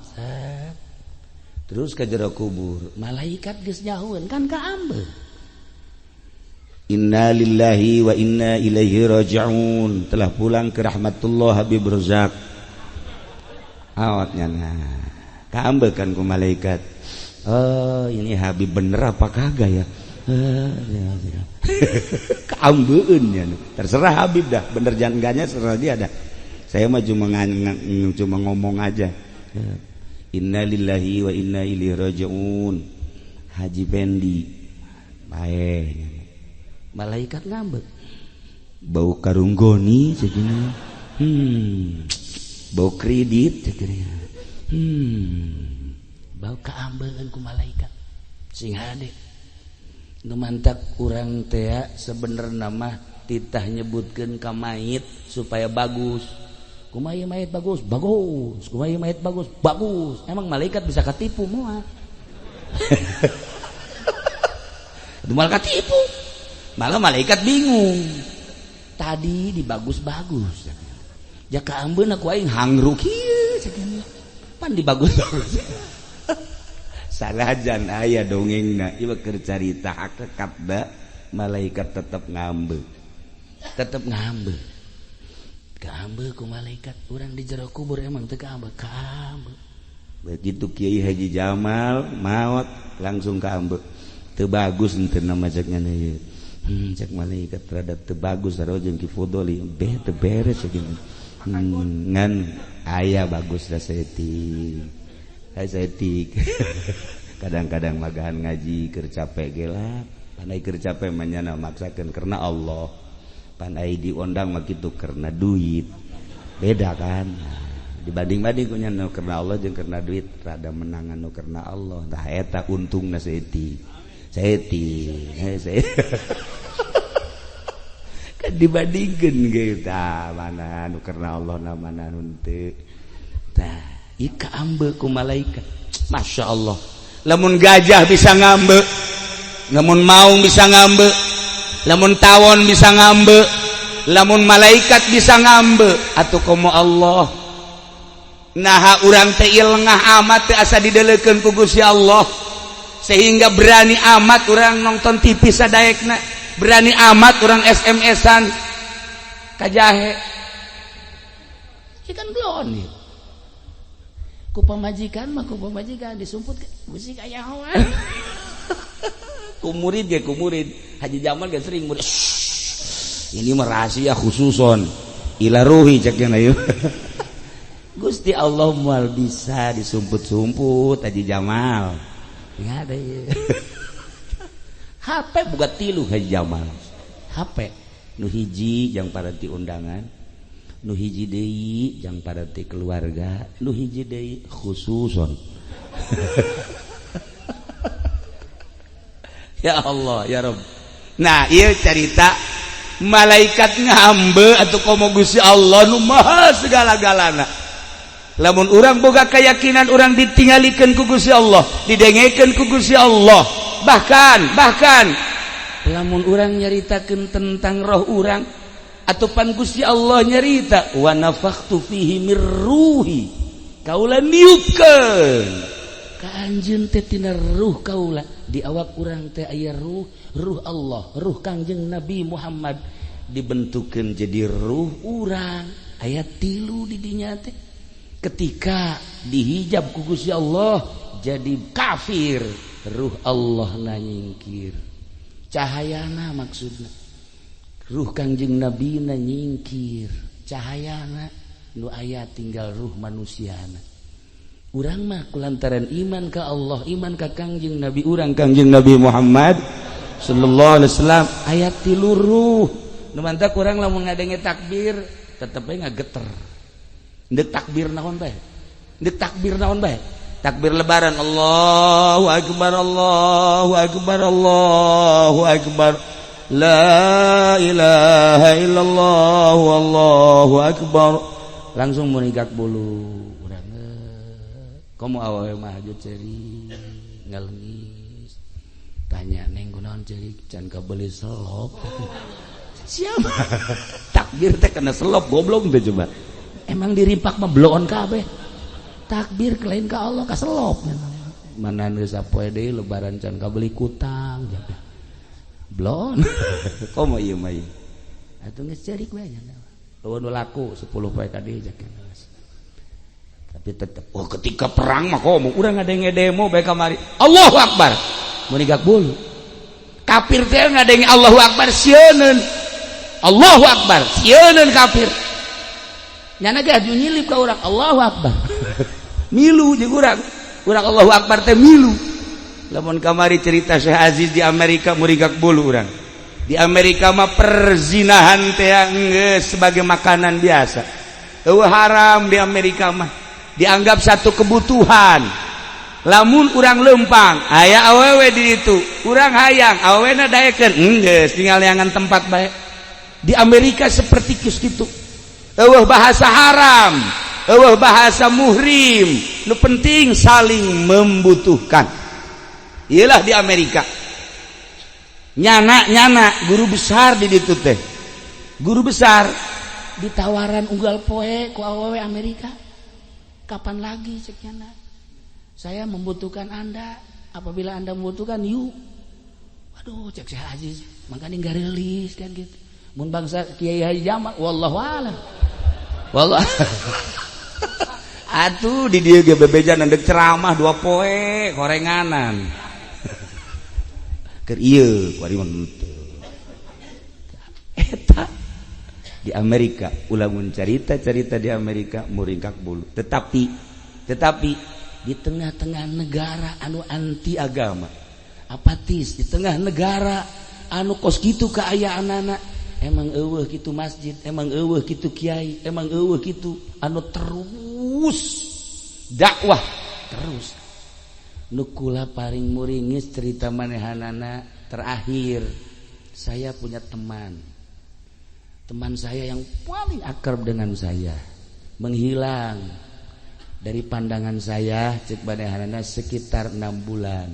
terus ka jero kubur, malaikat geus nyahueun kan ka ambeun. Inna lillahi wa inna ilaihi raji'un. Telah pulang ke rahmatullah Habib Razak. Awatnya nah. Ka ambeun kan ku malaikat. Oh, ini Habib bener apa kagak ya? Ka ambeun nya. Terserah Habib dah, bener jangan enggaknya serah dia dah. Saya mah cuma ngomong aja. Inna lillahi wa inna ilaihi raji'un. Haji Pendi bae malaikat ngambek bau karung goni segini. Bau kredit segini. Bau kaambeun ku malaikat sing hade nu mantak urang teh sebenarna mah titah nyebutkeun ka mayit supaya bagus. Kumaha mayit bagus, bagus. Kumaha mayit bagus, bagus. Emang malaikat bisa katipu moal. Dumal katipu. Malah malaikat bingung. Tadi dibagus-bagus. Jaka ambeun aku aing hangruk kieu cenah. Pan dibagus-bagus. Salajan aya dongengna ieu keur carita hakikat da malaikat tetep ngambe. Tetep ngambe. Kaambe ku malaikat urang di jero kubur emang teu kaambe. Begitu Kiai Haji Jamal maot langsung kaambe. Teu bagus henteu nama ceknya ieu. Cek malaikat rada teu bagus sarojeng Ki Fudoli. Teu beres segini. Ngan aya bagus da setik. Hai setik. Kadang-kadang magahan ngaji keur capek ge lah. Pandai keur capek mah nya maksakeun karena Allah. Pandai diundang mah kitu karena duit. Beda kan? Dibanding-banding ku nya nu karena Allah jeung karena duit rada menangan nu karena Allah. Tah eta untungna setik. Kan dibandingkeun ge tah mana nu karena Allah na mana nu teu. Tah, ieu kaambe ku malaikat. Masya Allah. Lamun gajah bisa ngambe, lamun maung bisa ngambe, lamun tawon bisa ngambe, lamun malaikat bisa ngambe, atuh komo Allah. Naha urang teh ieu lengah amat teh asa didelekeun ku Gusti Allah. sehingga berani amat orang nonton TV sadaekna, berani amat orang SMS-an ka jahe. Ikan glonit ku pamajikan mah ku pamajikan disumput musik aya hawan. ku murid Haji Jamal ge sering murid. Ini mah rahasia khususon ila ruhi cek ayeuna. Gusti Allah moal bisa disumput-sumput Haji Jamal. Ya ada ya. HP boga 3 Haji Jamal. HP nu hiji jang paranti undangan, nu hiji deui jang paranti keluarga, nu hiji deui khususon. Ya Allah ya Rabb. Nah ieu cerita malaikat ngambe atuh komo Gusti Allah nu maha segala-galana. Lamun urang boga keyakinan urang ditinggalikeun ku Gusti Allah, didengekeun ku Gusti Allah, bahkan lamun urang nyaritakeun tentang roh urang atupan Gusti Allah nyarita wa nafakhtu fihi mir ruhi, kaula niupkeun ka anjeun teh tina ruh kaula, di awak urang teh aya ruh Allah, ruh Kangjeng Nabi Muhammad dibentukeun jadi ruh urang, aya 3 di dinya teh. Ketika dihijab ku Gusti Allah jadi kafir, ruh Allah na nyingkir, cahayana maksudna ruh Kangjeng Nabi na nyingkir, cahayana nu aya tinggal ruh manusiana. Urang mah kulantaran iman ka Allah, iman ka Kangjeng Nabi urang Kangjeng Nabi Muhammad sallallahu alaihi wasallam, aya 3 ruh. Nu mantap urang lamun ngadenge takbir tetep we ngageter. Ndek takbir naon bae? Ndek takbir naon bae? Takbir lebaran Allahu akbar Allahu akbar Allahu akbar la ilaha illallah wallahu akbar. Langsung munigak bulu urang komo awewe mah hajut ceuri ngalengis. Tanya neng kunaon ceuri can kabeli selop. Siapa? Takbir teh kena selop goblok teh coba. Emang dirimpak mah bloon kabeh. Takbir kelain ka Allah ka selop memang. Mana geus sapoe deui lebaran can kabeli kutang jabe. Bloon. Komo ieu mah ieu. Atuh geus cerik we nya. Lawan laku 10 poe ka dieu jak. Tapi tetep ketika perang mah komo urang ngadenge demo bae kamari. Allahu Akbar. Mun digak bulu. Kafir teh ngadenge Allahu Akbar sieunun. Allahu Akbar sieunun kafir. Nyana ge aju nyilip ka urang Allahu Akbar. Milu jeung urang Allahu Akbar teh milu. Lamun kamari cerita Syekh Aziz di Amerika murigak bulu urang. Di Amerika mah perzinahan teh geus sebagai makanan biasa. Eueuh haram di Amerika mah. Dianggap satu kebutuhan. Lamun urang lempang, aya awewe di ditu, urang hayang, awewena daekeun, geus tinggal neangan tempat bae. Di Amerika seperti kitu. Eueuh bahasa haram, eueuh bahasa muhrim, nu penting saling membutuhkan. Iyalah di Amerika. Nyana guru besar di ditu teh. Guru besar ditawaran unggal poe ku awewe Amerika. Kapan lagi cek nyana? Saya membutuhkan Anda. Apabila Anda membutuhkan, yuk. Waduh, cek Syekh Aziz, makanya nggak rilis kan gitu. Mun bangsa Kiai Haji Jamal, wallahu a'lam. Wallah. Atuh di dieu ge bebejan ndek ceramah 2 poe korenganan. Keur ieu kuari teu. Eta di Amerika ulamun cerita di Amerika muringkak bulu. Tetapi di tengah-tengah negara anu anti agama, apatis, di tengah negara anu kos kitu kaayaanana, emang eueuh kitu masjid, emang eueuh kitu kiai, emang eueuh kitu anu terus dakwah terus. Nu kula paring muringis cerita manehanana terakhir, saya punya teman saya yang paling akrab dengan saya menghilang dari pandangan saya cek manehanana sekitar 6 bulan.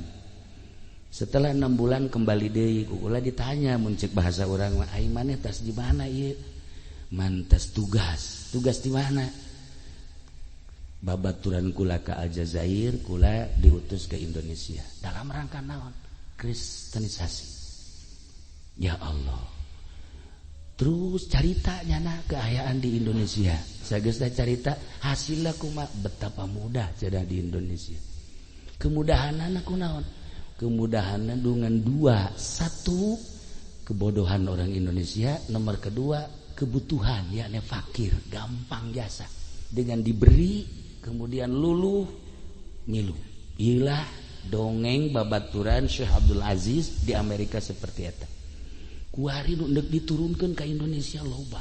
Setelah 6 bulan kembali deui kula ditanya mun cek bahasa urang mah ai maneh tas di mana ieu? Man tas tugas di mana? babaturan kula ka Aljazair, kula diutus ke Indonesia dalam rangka naon? Kristenisasi. Ya Allah. Terus caritanya keayaan di Indonesia. Sageusna carita hasilna kumaha, betapa mudah cenah di Indonesia. Kemudahanna kunaon? Kemudahanna dengan dua. Satu, kebodohan orang Indonesia. Nomor kedua, kebutuhan, yakni fakir, gampang jasa. Dengan diberi, kemudian luluh, ngilu. Ilah dongeng babaturan Syekh Abdul Aziz di Amerika seperti eta. Kuari nu deuk diturunkeun ka Indonesia loba.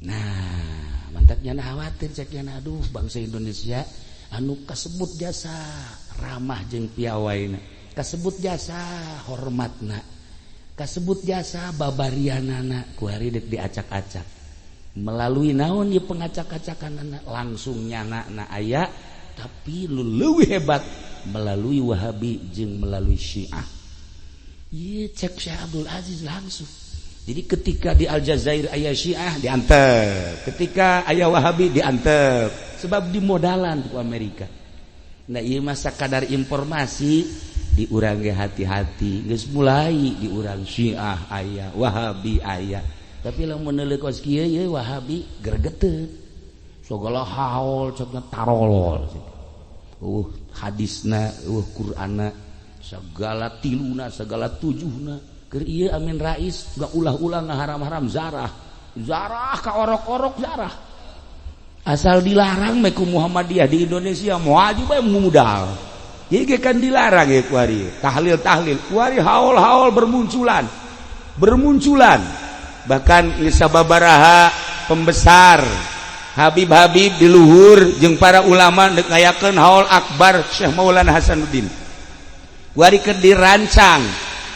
Nah, mantap nyana khawatir cek nyana, aduh bangsa Indonesia anu kasebut jasa ramah jeung piawaina, kasebut jasa hormatna, kasebut jasa babarianana, kuari deuk diacak-acak. Melalui naon ieu pengacak-acakanana langsung nyana na aya, tapi leuwih hebat melalui Wahabi jeung melalui Syiah. Iya, cek Syekh Abdul Aziz langsung. Jadi ketika di Aljazair ayah Syiah diantep, ketika ayah Wahabi diantep, sebab dimodalan ke Amerika. Nah iya masa kadar informasi diurang ge hati-hati, geus mulai diurang Syiah ayah, Wahabi ayah. Tapi lamun neuleukeun kieu ye Wahabi gregeteuh. Sogala haul cokna tarolol. Hadisna, Qur'anna segala tiluna, segala tujuhna. Keur ieu Amin Rais gak ulah-ulah ngaharam-haram zarah ka orok-orok zarah. Asal dilarang me ku Muhammadiyah di Indonesia moal bae mudal. Jadi kan dilarang ya kuari. Tahlil-tahlil, kuari haul-haul bermunculan. Bahkan sababaraha pembesar Habib-habib di luhur jeung para ulama deuk ngayakeun haul akbar Syekh Maulana Hasanuddin. Kuari keur dirancang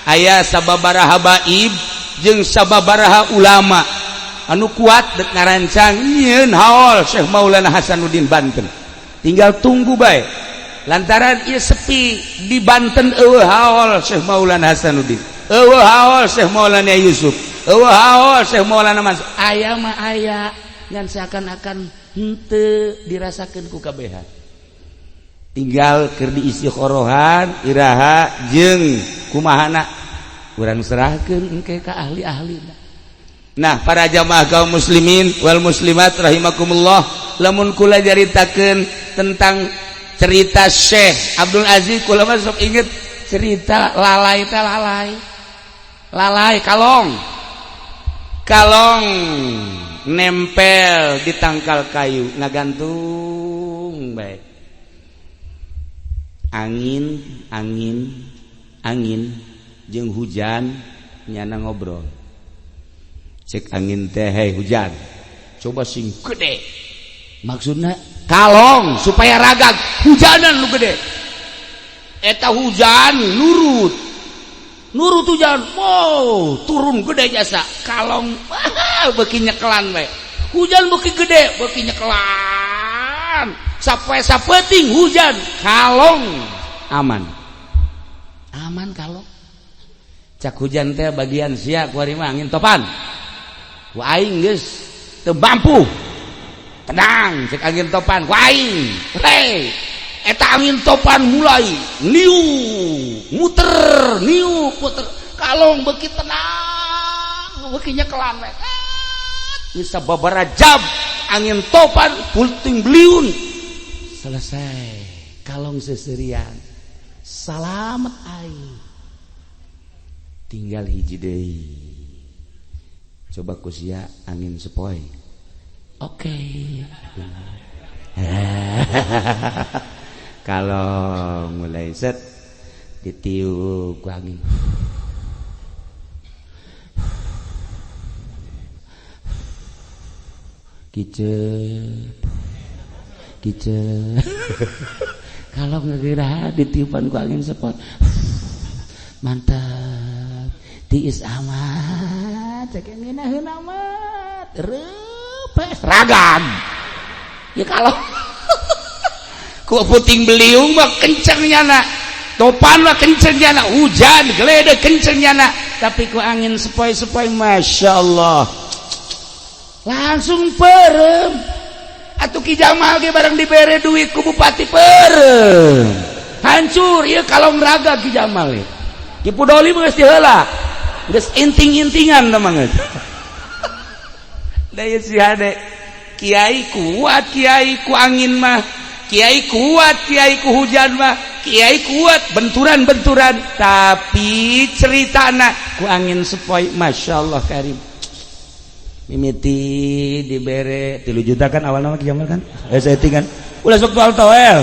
aya sababaraha baib jeung sababaraha ulama anu kuat deuk ngarancang nyieun haul Syekh Maulana Hasanuddin Banten. Tinggal tunggu bae. Lantaran ieu sepi di Banten eueuh haul Syekh Maulana Hasanuddin, eueuh haul Syekh Maulana Yusuf, eueuh haul Syekh Maulana Mansur. Aya mah aya ngan seakan-akan henteu dirasakeun ku kabehan. Tinggal keur diisi khorohan iraha jeung kumahana urang serahkeun engke ka ahli-ahlina. Nah, para jamaah kaum muslimin wal muslimat rahimakumullah, lamun kula jaritakeun tentang cerita Syekh Abdul Aziz, kula mah sok inget cerita lalai teh lalai kalong nempel di tangkal kayu ngagantung bae. Angin jeung hujan nyana ngobrol. Cek angin teh hey hujan, coba sing gede. Maksudna kalong supaya ragag hujanan lu gede. Eta hujan nurut hujan. Wow, turun gede jasa. Kalong beuki nyekelan we. Hujan beuki gede, beuki nyekelan. Sampai sapeting hujan, kalong aman kalong. Cak hujan teh bagian sia kuari mah angin topan. Ku aing geus teu mampu. Tenang, cek angin topan ku aing. Hei, eta angin topan mulai muter kalong beuki tenang, beuki nyekelan we. Geus sababaraha jam angin topan pulting beliun. Selesai kalong seserian salamet aing, tinggal hiji deui. Coba kusia angin sepoi. Oke. Kalau mulai set ditiup ku angin, kicep kalau ngegera ditiupan ku angin sepot, mantap, tiis amat, cek ngeunaheun amat, reupes ragam. Ya kalau ku puting beliung mah kenceng nyana, topan mah kenceng nyana, hujan geledeg kenceng nyana, tapi ku angin sepoi-sepoi masya Allah langsung perem. atuh Ki Jamal ge bareng dibere duit ku bupati Peureum hancur ieu kalong raga Ki Jamal ieu Ki Pudoli mah geus diheula geus inting-intingan mah geus da ieu si hade kiai kuat kiai ku angin mah kiai kuat kiai ku hujan mah kiai kuat benturan-benturan tapi ceritana ku angin sepoi masyaallah karim mimiti dibere 3 juta kan awal nama Ki Jamal kan setting kan ulah sok tual toel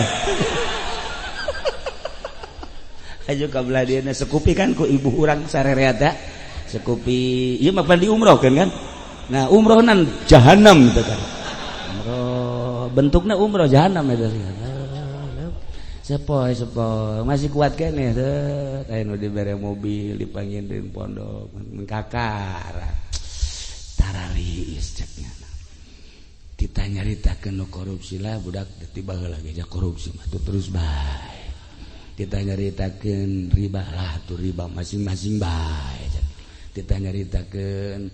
ayo kabelah dia sekupi kan ku ibu urang sarereata sekupi ieu mah pan diumrohkeun kan nah umrohnan jahanam gitu kan umroh bentukna umroh jahanam eta sepoi masih kuat kene teh aya nu dibere mobil dipangieun pondok mengkakar tarariis ceknya ditanya nyaritakeun nu korupsi lah budak tiba heula ge korupsi mah terus bae ditanya nyaritakeun riba lah tuh riba masing-masing bae ditanya nyaritakeun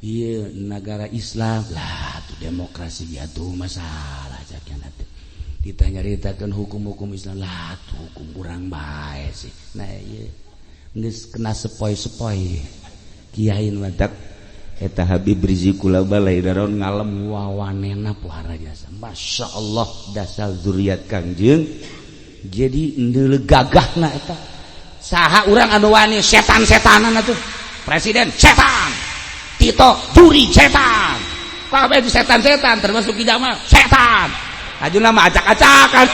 ieu negara Islam lah tuh demokrasi ya tuh masalah ceknya teh ditanya nyaritakeun hukum-hukum Islam lah tuh hukum urang bae sih nah ieu geus kena sepoi-sepoi kiai madak eta Habib Rizik Kulaba lain daron ngalem wawanena pohara jasa Masya Allah dasar zuriat Kangjeng jadi ndeuleug gagahna eta saha urang anu wani setan-setanan atuh presiden setan Tito juri setan kabeh setan-setan termasuk Ki Jamal setan ajuna mah acak-acakan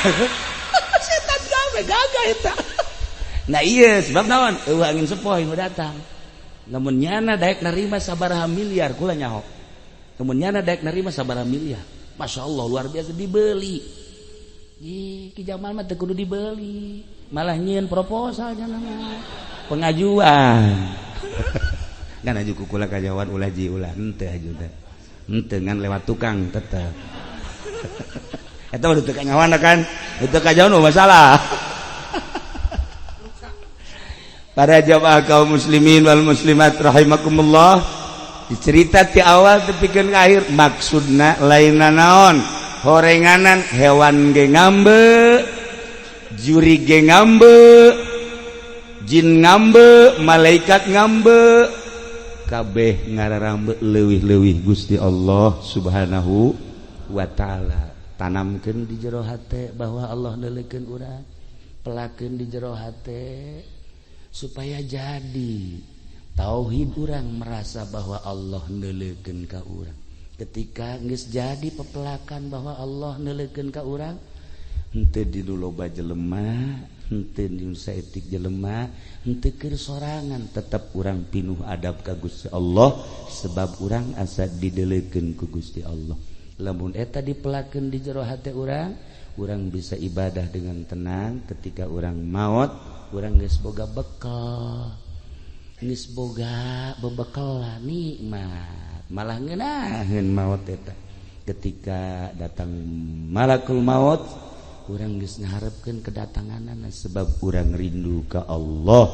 setan kabeh gagah eta nah ieu sebab naon eueuh angin sepoi nu datang namun nyana daek narima sabaraha miliar kula nyaho namun nyana daek narima sabaraha miliar Masya Allah luar biasa dibeli Ki Jamal mah teu kudu dibeli malah nyieun proposal nyana pengajuan kan aju ku kula kajawan ulah ji ulah henteu aju teh henteu ngan lewat tukang tetep eta mah teu kanyawan kan teu kajawan mah masalah para jamaah kaum muslimin wal muslimat rahimakumullah dicerita ti awal tepikeun ka akhir maksudna lainna naon horenganan hewan ge ngambe juri ge ngambe jin ngambe malaikat ngambe kabeh ngararambe leuwih-leuwih Gusti Allah Subhanahu wa taala tanamkeun di jero hate bahwa Allah neuleukeun urang pelakeun di jero hate supaya jadi tauhid urang merasa bahwa Allah neuleukeun ka urang ketika geus jadi pepelakan bahwa Allah neuleukeun ka urang henteu dinu loba jelema henteu dinu saeutik jelema henteu keur sorangan tetep urang pinuh adab ka Gusti Allah sebab urang asa dideuleukeun ku Gusti Allah lamun eta dipelakeun di jero hate urang bisa ibadah dengan tenang ketika urang maot urang geus boga bekal geus boga bebekal nikmat malah ngeunaheun maot eta ketika datang malakul maut urang geus ngaharepkeun kedatanganna sebab urang rindu ka Allah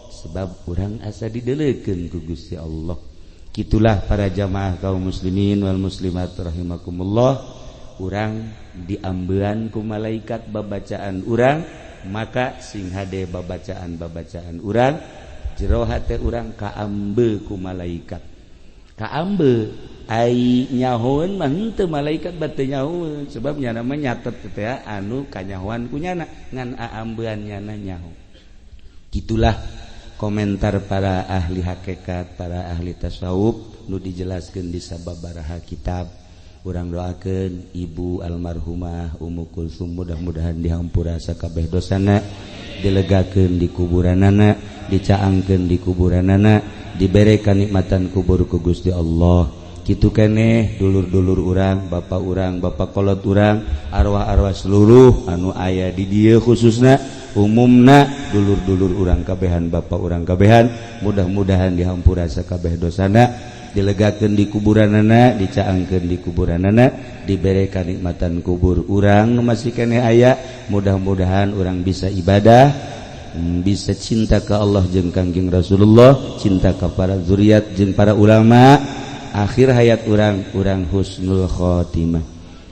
sebab urang asa dideuleukeun ku Gusti Allah kitulah para jamaah kaum muslimin wal muslimat rahimakumullah urang diambean ku malaikat babacaan urang maka sing hade babacaan urang jero hate urang kaambe ku malaikat kaambe ai nyahoeun mah henteu malaikat batu nyahoeun sebab nyana mah nyatet teh anu kanyahoan ku nyana ngan aambean nyana nyaho gitulah komentar para ahli hakikat para ahli tasawuf nu dijelaskeun di sababaraha kitab urang doakeun ibu almarhumah Ummu Kulsum mudah-mudahan dihampura sakabeh dosana dilegakeun di kuburanana dicaangkeun di kuburanana dibere kanikmatan kubur ku Gusti Allah kitu keneh dulur-dulur urang bapak kolot urang arwah-arwah seluruh anu aya di dieu khususna umumna dulur-dulur urang kabehan bapak urang kabehan mudah-mudahan dihampura sakabeh dosana dilegakeun di kuburanana dicaangkeun di kuburanana dibere kanikmatan kubur urang nu masih keneh aya mudah-mudahan urang bisa ibadah bisa cinta ke Allah jeung Kangjeng Rasulullah cinta ka para zuriat jeung para ulama akhir hayat urang husnul khotimah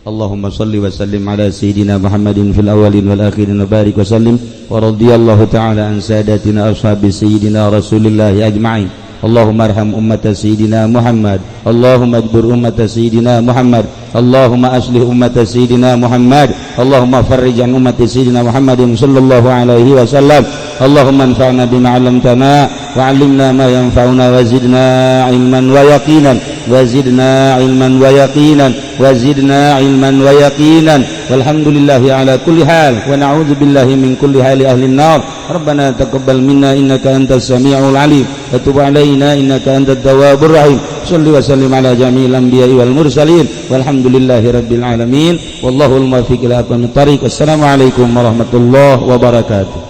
Allahumma shalli wa sallim ala sayyidina Muhammadin fil awwalin wal akhirin wa barik wa sallim wa radiyallahu ta'ala an sadatina ashabi sayyidina Rasulillah ajma'in. Allahumma arham ummata sayyidina Muhammad, Allahumma ajbur ummata sayyidina Muhammad, Allahumma aslih ummata sayyidina Muhammad, Allahumma farrij an ummati sayyidina Muhammadin sallallahu alaihi wasallam. Allahumma anfa'na bima 'allamtana wa 'allimna ma yanfa'una wa zidna ilman wa yaqinan wa zidna ilman wa yaqinan wa zidna ilman wa yaqinan. Walhamdulillahi ala kulli hal wa na'udzu billahi min kulli hali ahli an-nar. Rabbana taqabbal minna innaka antas samiul alim wa tub alaina innaka antat tawwabur rahim. Shalli wa sallim ala jami'il anbiya'i wal mursalin walhamdulillahi rabbil alamin wallahu al-muwaffiq ila aqwamit thariq. Assalamualaikum warahmatullahi wabarakatuh.